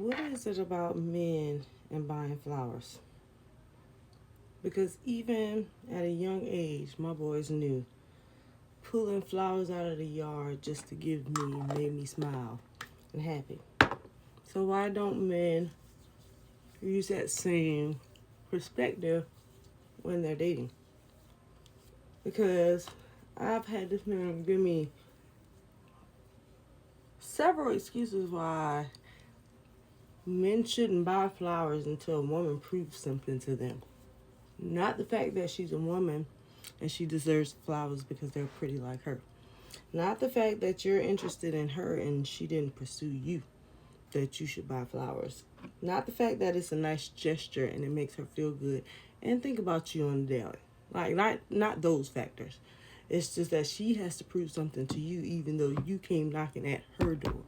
What is it about men and buying flowers? Because even at a young age, my boys knew pulling flowers out of the yard just to give me made me smile and happy. So why don't men use that same perspective when they're dating? Because I've had this man give me several excuses why men shouldn't buy flowers until a woman proves something to them. Not the fact that she's a woman and she deserves flowers because they're pretty like her. Not the fact that you're interested in her and she didn't pursue you, that you should buy flowers. Not the fact that it's a nice gesture and it makes her feel good and think about you on the daily. Like, not those factors. It's just that she has to prove something to you even though you came knocking at her door.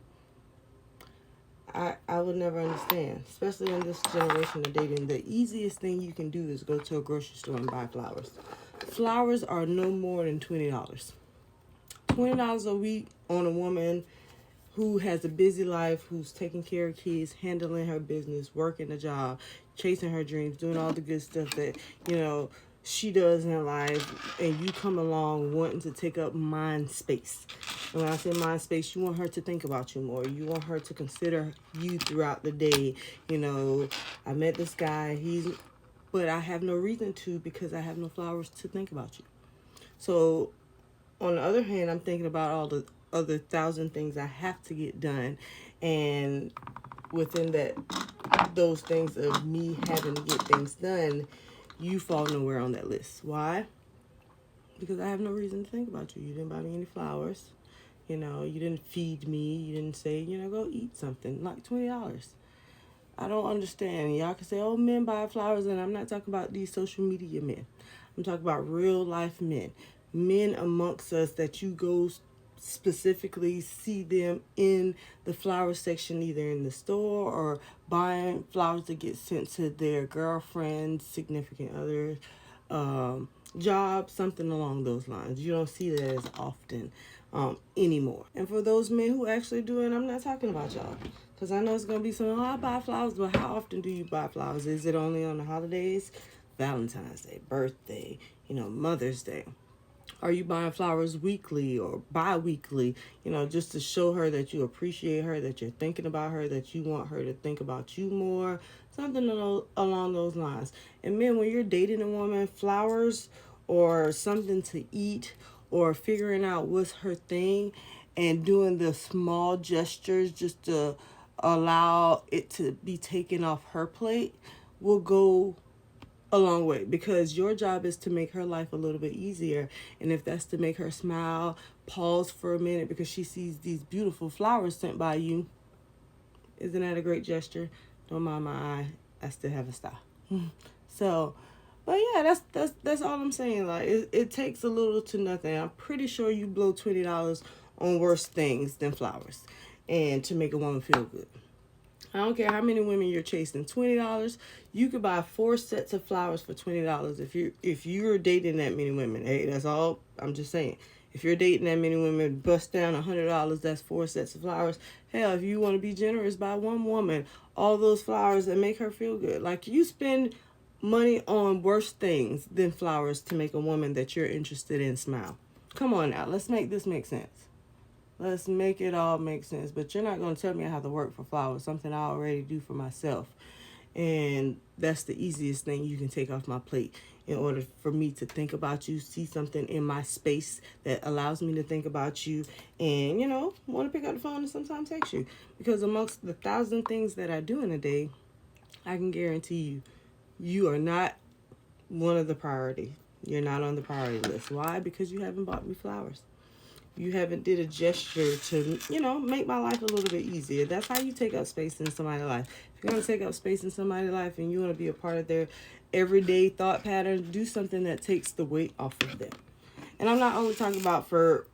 I would never understand, especially in this generation of dating. The easiest thing you can do is go to a grocery store and buy flowers. Flowers are no more than $20. $20 a week on a woman who has a busy life, who's taking care of kids, handling her business, working a job, chasing her dreams, doing all the good stuff that, she does in life, and you come along wanting to take up mind space. And when I say mind space, you want her to think about you more. You want her to consider you throughout the day. I met this guy, but I have no reason to because I have no flowers to think about you. So, on the other hand, I'm thinking about all the other 1,000 things I have to get done. And within those things of me having to get things done, you fall nowhere on that list. Why? Because I have no reason to think about you. You didn't buy me any flowers. You didn't feed me. You didn't say, go eat something. Like $20. I don't understand. Y'all can say, oh, men buy flowers. And I'm not talking about these social media men. I'm talking about real life men. Men amongst us that you go specifically see them in the flower section, either in the store or buying flowers to get sent to their girlfriends, significant others, job, something along those lines. You don't see that as often anymore. And for those men who actually do it, I'm not talking about y'all. Because I know it's going to be some, I buy flowers, but how often do you buy flowers? Is it only on the holidays? Valentine's Day, birthday, Mother's Day. Are you buying flowers weekly or bi-weekly, just to show her that you appreciate her, that you're thinking about her, that you want her to think about you more, something along those lines. And men, when you're dating a woman, flowers or something to eat or figuring out what's her thing and doing the small gestures just to allow it to be taken off her plate will go a long way, because your job is to make her life a little bit easier. And if that's to make her smile, pause for a minute because she sees these beautiful flowers sent by you, isn't that a great gesture? Don't mind my eye, I still have a style. So, but yeah, that's all I'm saying. Like, it takes a little to nothing. I'm pretty sure you blow $20 on worse things than flowers, and to make a woman feel good. I don't care how many women you're chasing. $20, you could buy 4 sets of flowers for $20 if you're dating that many women. Hey, that's all. I'm just saying. If you're dating that many women, bust down $100. That's 4 sets of flowers. Hell, if you want to be generous, buy one woman all those flowers and make her feel good. Like, you spend money on worse things than flowers to make a woman that you're interested in smile. Come on now, let's make this make sense. Let's make it all make sense. But you're not going to tell me I have to work for flowers, something I already do for myself. And that's the easiest thing you can take off my plate in order for me to think about you, see something in my space that allows me to think about you, and, want to pick up the phone and sometimes text you. Because amongst the 1,000 things that I do in a day, I can guarantee you are not one of the priority. You're not on the priority list. Why? Because you haven't bought me flowers. You haven't did a gesture to, make my life a little bit easier. That's how you take up space in somebody's life. If you're going to take up space in somebody's life and you want to be a part of their everyday thought pattern, do something that takes the weight off of them. And I'm not only talking about for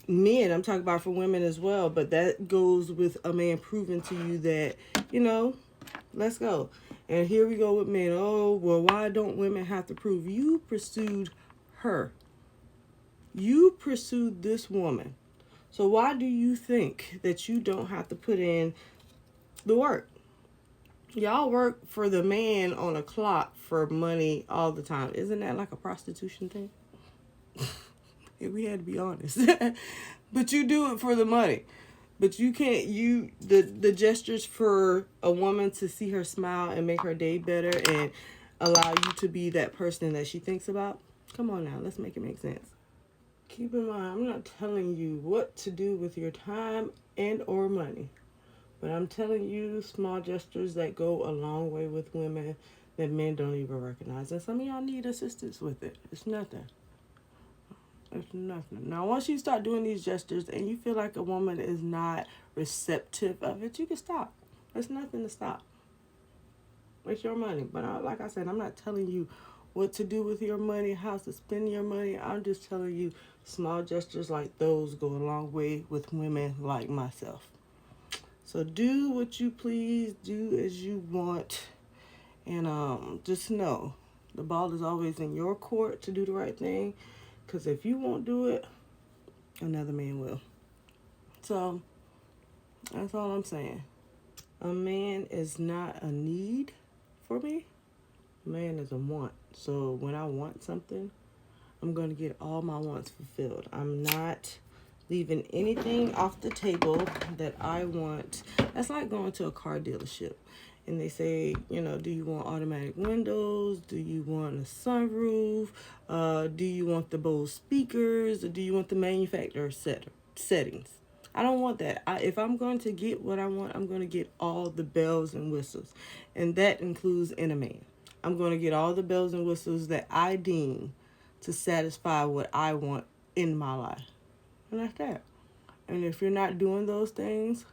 men, I'm talking about for women as well. But that goes with a man proving to you that, let's go. And here we go with men. Oh, well, why don't women have to prove? You pursued her. You pursued this woman. So why do you think that you don't have to put in the work. Y'all work for the man on a clock for money all the time. Isn't that like a prostitution thing? If we had to be honest. But you do it for the money. But you can't, the gestures for a woman to see her smile and make her day better and allow you to be that person that she thinks about. Come on now, let's make it make sense. Keep in mind, I'm not telling you what to do with your time and or money. But I'm telling you small gestures that go a long way with women that men don't even recognize. And some of y'all need assistance with it. It's nothing. It's nothing. Now, once you start doing these gestures and you feel like a woman is not receptive of it, you can stop. There's nothing to stop. It's your money. But like I said, I'm not telling you what to do with your money, how to spend your money. I'm just telling you small gestures like those go a long way with women like myself. So do what you please, do as you want, and just know the ball is always in your court to do the right thing, because if you won't do it, another man will. So that's all I'm saying. A man is not a need for me. A man is a want. So when I want something, I'm going to get all my wants fulfilled. I'm not leaving anything off the table that I want. That's like going to a car dealership and they say, do you want automatic windows? Do you want a sunroof? Do you want the Bose speakers? Or do you want the manufacturer settings? I don't want that. If I'm going to get what I want, I'm going to get all the bells and whistles. And that includes in a man. I'm going to get all the bells and whistles that I deem to satisfy what I want in my life. And that's that. And if you're not doing those things,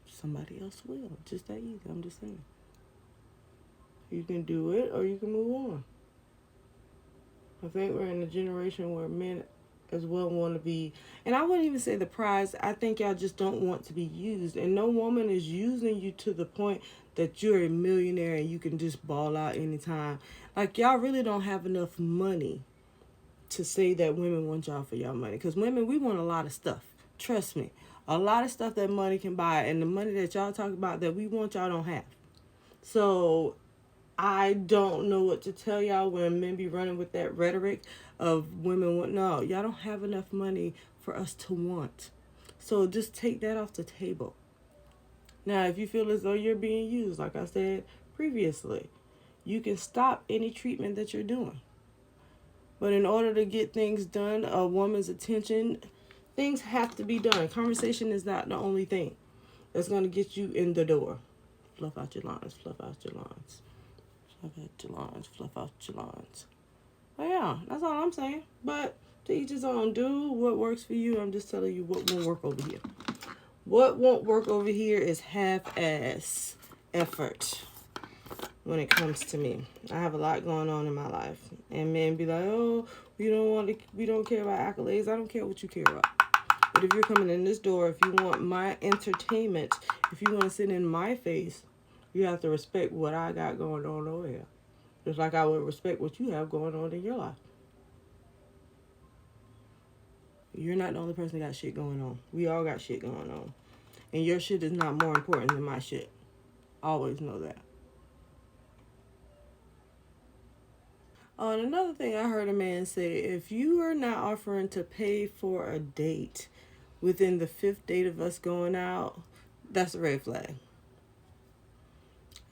somebody else will. Just that easy. I'm just saying. You can do it or you can move on. I think we're in a generation where men as well want to be, and I wouldn't even say the prize. I think y'all just don't want to be used. And no woman is using you to the point that you're a millionaire and you can just ball out anytime. Like, y'all really don't have enough money to say that women want y'all for y'all money. Because women, we want a lot of stuff. Trust me. A lot of stuff that money can buy. And the money that y'all talk about that we want, y'all don't have. So I don't know what to tell y'all when men be running with that rhetoric of women want. No, y'all don't have enough money for us to want. So just take that off the table. Now, if you feel as though you're being used, like I said previously, you can stop any treatment that you're doing. But in order to get things done, a woman's attention, things have to be done. Conversation is not the only thing that's going to get you in the door. Fluff out your lines, fluff out your lines. Fluff out your lines, fluff out your lines. Well, yeah, that's all I'm saying. But to each his own. Do what works for you. I'm just telling you what won't work over here. What won't work over here is half-ass effort. When it comes to me, I have a lot going on in my life, and men be like, "Oh, we don't care about accolades." I don't care what you care about. But if you're coming in this door, if you want my entertainment, if you want to sit in my face, you have to respect what I got going on over here. Just like I would respect what you have going on in your life. You're not the only person that got shit going on. We all got shit going on, and your shit is not more important than my shit. Always know that. Oh, and another thing I heard a man say, if you are not offering to pay for a date within the 5th date of us going out, that's a red flag.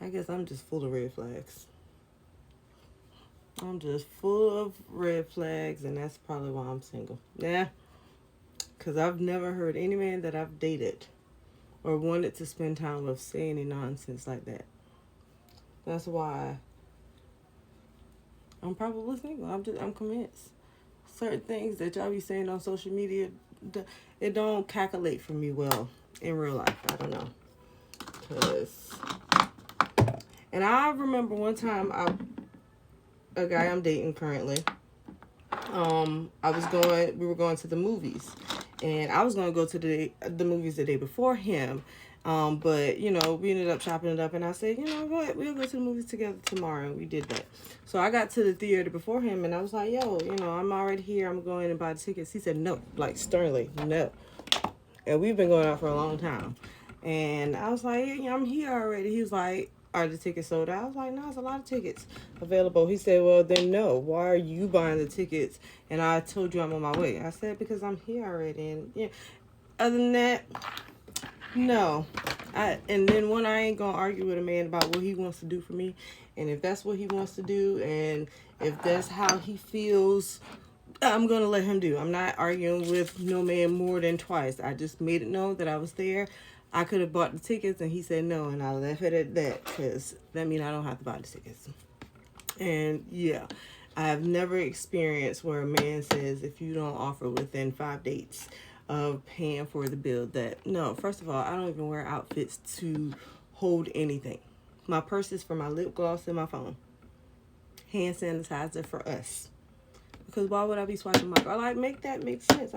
I guess I'm just full of red flags. I'm just full of red flags, and that's probably why I'm single. Yeah, because I've never heard any man that I've dated or wanted to spend time with say any nonsense like that. That's why I'm probably single. I'm convinced. Certain things that y'all be saying on social media, it don't calculate for me well in real life. I don't know. And I remember one time, a guy I'm dating currently, we were going to the movies. And I was going to go to the movies the day before him. But, we ended up chopping it up. And I said, you know what? We'll go to the movies together tomorrow. And we did that. So I got to the theater before him. And I was like, yo, I'm already here. I'm going and buy the tickets. He said, no. Like, sternly, no. And we've been going out for a long time. And I was like, yeah, I'm here already. He was like, are the tickets sold out? I was like, no, it's a lot of tickets available. He said, well, then no. Why are you buying the tickets? And I told you I'm on my way. I said, because I'm here already. And yeah, other than that, no. And then when I ain't gonna argue with a man about what he wants to do for me, and if that's what he wants to do, and if that's how he feels, I'm gonna let him do. I'm not arguing with no man more than twice. I just made it known that I was there. I could have bought the tickets, and he said no, and I left it at that, because that means I don't have to buy the tickets. And yeah, I have never experienced where a man says if you don't offer within 5 dates of paying for the bill, that no. First of all, I don't even wear outfits to hold anything. My purse is for my lip gloss and my phone. Hand sanitizer for us. Because why would I be swiping my card? Like, make that make sense.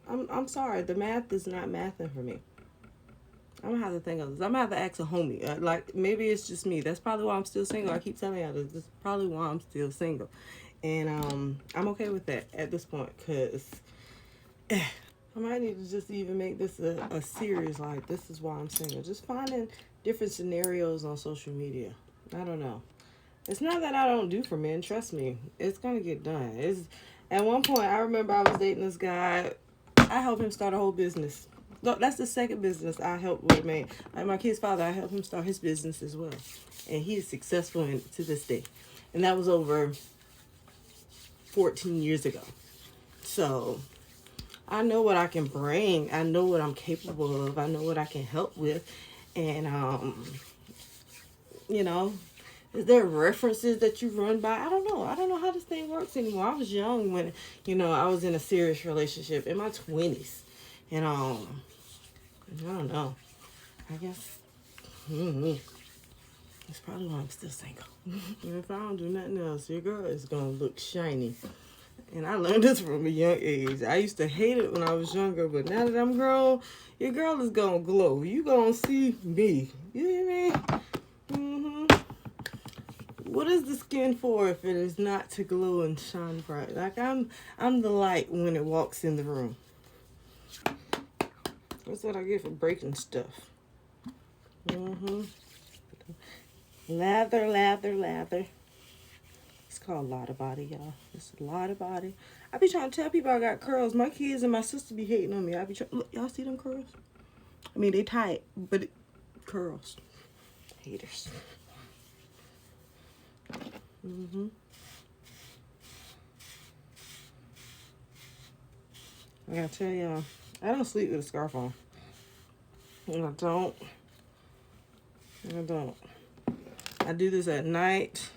I'm sorry. The math is not mathing for me. I'm gonna have to think of this. I'm gonna have to ask a homie. Like, maybe it's just me. That's probably why I'm still single. I keep telling y'all this. This is probably why I'm still single. And I'm okay with that at this point, because I might need to just even make this a series, like, this is why I'm single. Just finding different scenarios on social media. I don't know. It's not that I don't do for men. Trust me. It's going to get done. At one point, I remember I was dating this guy. I helped him start a whole business. Look, that's the second business I helped with a man. Like my kid's father, I helped him start his business as well. And he is successful in it to this day. And that was over 14 years ago. So I know what I can bring. I know what I'm capable of. I know what I can help with. And, you know, is there references that you run by? I don't know. I don't know how this thing works anymore. I was young when, I was in a serious relationship in my 20s. And, I don't know. I guess, that's probably why I'm still single. If I don't do nothing else, your girl is going to look shiny. And I learned this from a young age. I used to hate it when I was younger, but now that I'm grown, your girl is going to glow. You going to see me. You hear me? What is the skin for if it is not to glow and shine bright? Like, I'm the light when it walks in the room. That's what I get for breaking stuff. Lather, lather, lather. It's called Lotta Body, y'all. It's Lotta Body. I be trying to tell people I got curls. My kids and my sister be hating on me. I be trying. Look, y'all see them curls? I mean, they tight, but curls. Haters. I gotta tell y'all, I don't sleep with a scarf on. I don't. I do this at night.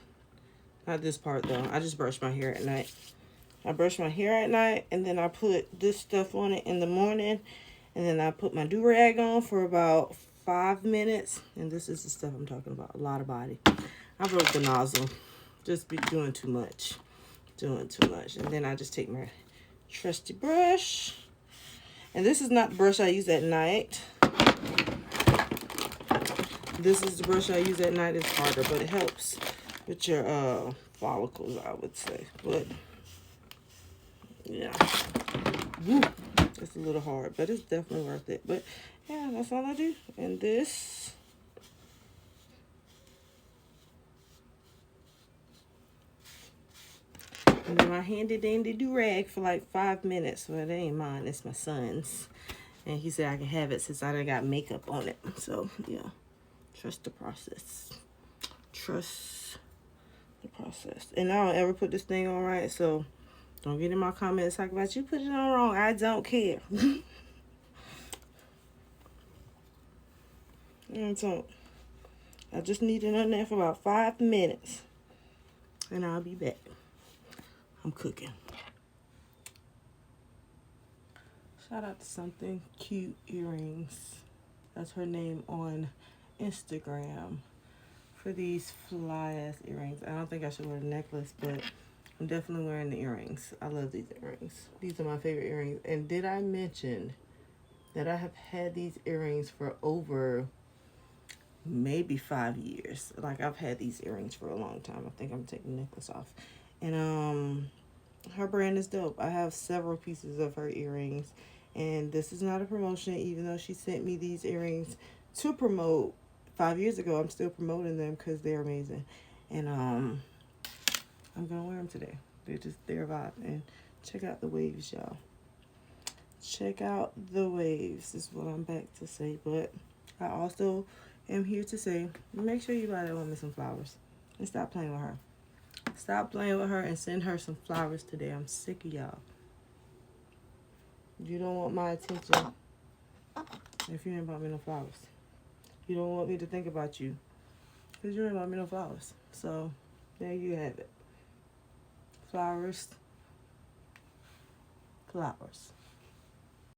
Not this part, though. I just brush my hair at night. I brush my hair at night, and then I put this stuff on it in the morning. And then I put my do-rag on for about 5 minutes. And this is the stuff I'm talking about. A lot of body. I broke the nozzle. Just be doing too much. And then I just take my trusty brush. And this is not the brush I use at night. This is the brush I use at night. It's harder, but it helps with your follicles, I would say. But yeah, it's a little hard, but it's definitely worth it. But yeah, that's all I do. And this, and then my handy dandy do-rag for like 5 minutes. Well, it ain't mine, it's my son's. And he said I can have it since I done got makeup on it. So yeah, trust the process. Trust the process. And I don't ever put this thing on right, so don't get in my comments talking about you put it on wrong. I don't care. I just need it on there for about 5 minutes. And I'll be back. I'm cooking. Shout out to Something Cute Earrings. That's her name on Instagram. For these fly ass earrings. I don't think I should wear a necklace, but I'm definitely wearing the earrings. I love these earrings. These are my favorite earrings. And did I mention that I have had these earrings for over maybe 5 years? Like, I've had these earrings for a long time. I think I'm taking the necklace off. And her brand is dope. I have several pieces of her earrings. And this is not a promotion, even though she sent me these earrings to promote. 5 years ago, I'm still promoting them because they're amazing. And I'm gonna wear them today. They're a vibe. And check out the waves, y'all. Check out the waves is what I'm back to say. But I also am here to say, make sure you buy that woman some flowers and stop playing with her. Stop playing with her and send her some flowers today. I'm sick of y'all. You don't want my attention if you ain't bought me no flowers. You don't want me to think about you because you ain't bought me no flowers. So there you have it. Flowers. Flowers.